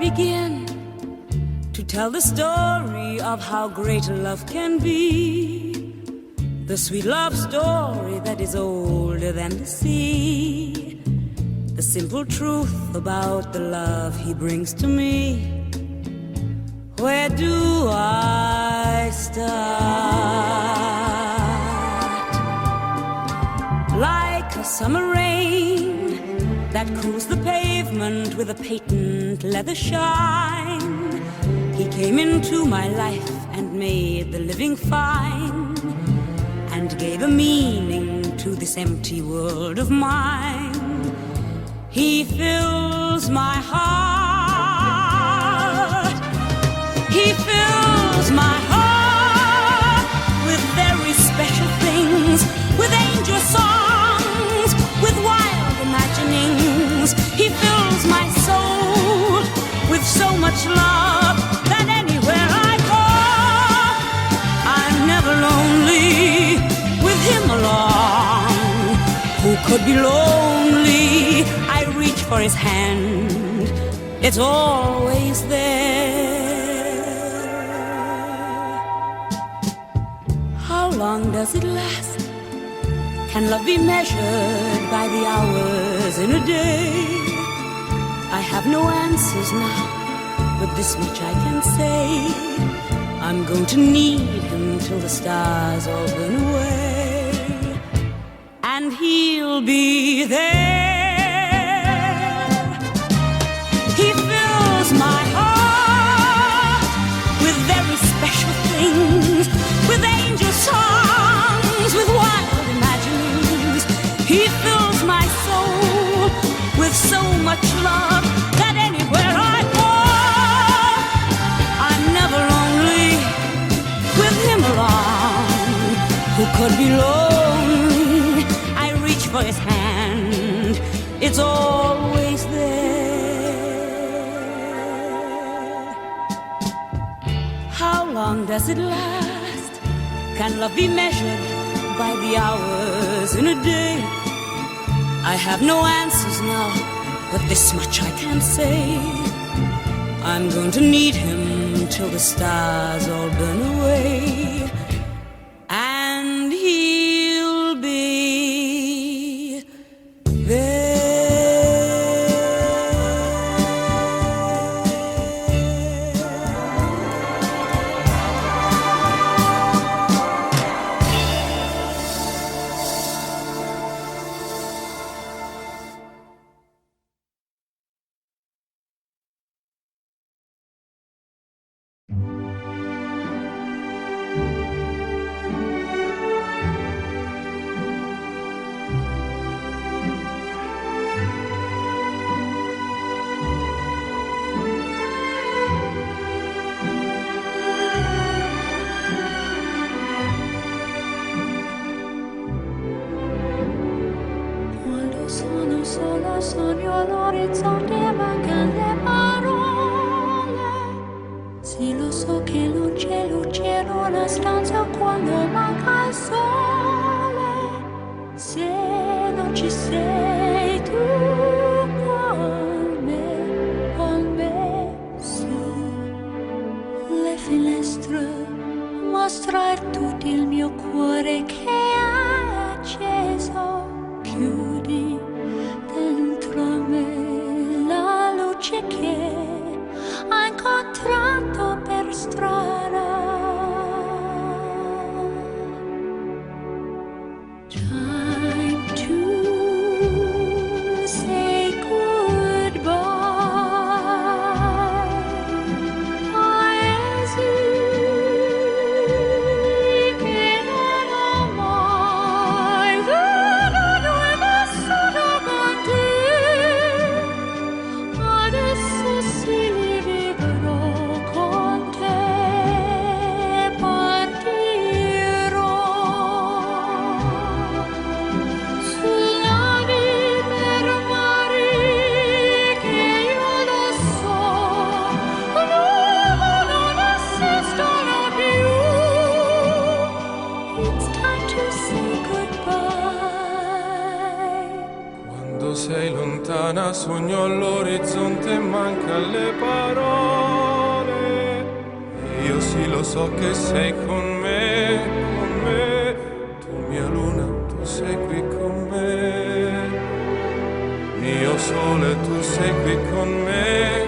begin to tell the story of how great love can be? The sweet love story that is older than the sea. The simple truth about the love he brings to me. Where do I start? Like a summer rain that cools the pavement with a patent leather shine, he came into my life and made the living fine, and gave a meaning to this empty world of mine. He fills my heart. He fills my heart with very special things, with angel songs, with wild imaginings. He fills my soul with so much love that anywhere I go, I'm never lonely with him along. Who could be lonely? I reach for his hand, it's always there. How long does it last? Can love be measured by the hours in a day? I have no answers now, but this much I can say. I'm going to need him till the stars all burn away, and he'll be there. He fills my heart with very special things, with angel songs, with wild imaginings. He fills my soul with so much love that anywhere I go, I'm never lonely with him along. Who could be lonely? I reach for his hand, it's always there. How long does it last? Can love be measured by the hours in a day? I have no answers now, but this much I can say. I'm going to need him till the stars all burn away, and he'll be there. sei lontana, sogno all'orizzonte, manca le parole. Io sì lo so che sei con me, tu mia luna, tu sei qui con me. Mio sole, tu sei qui con me,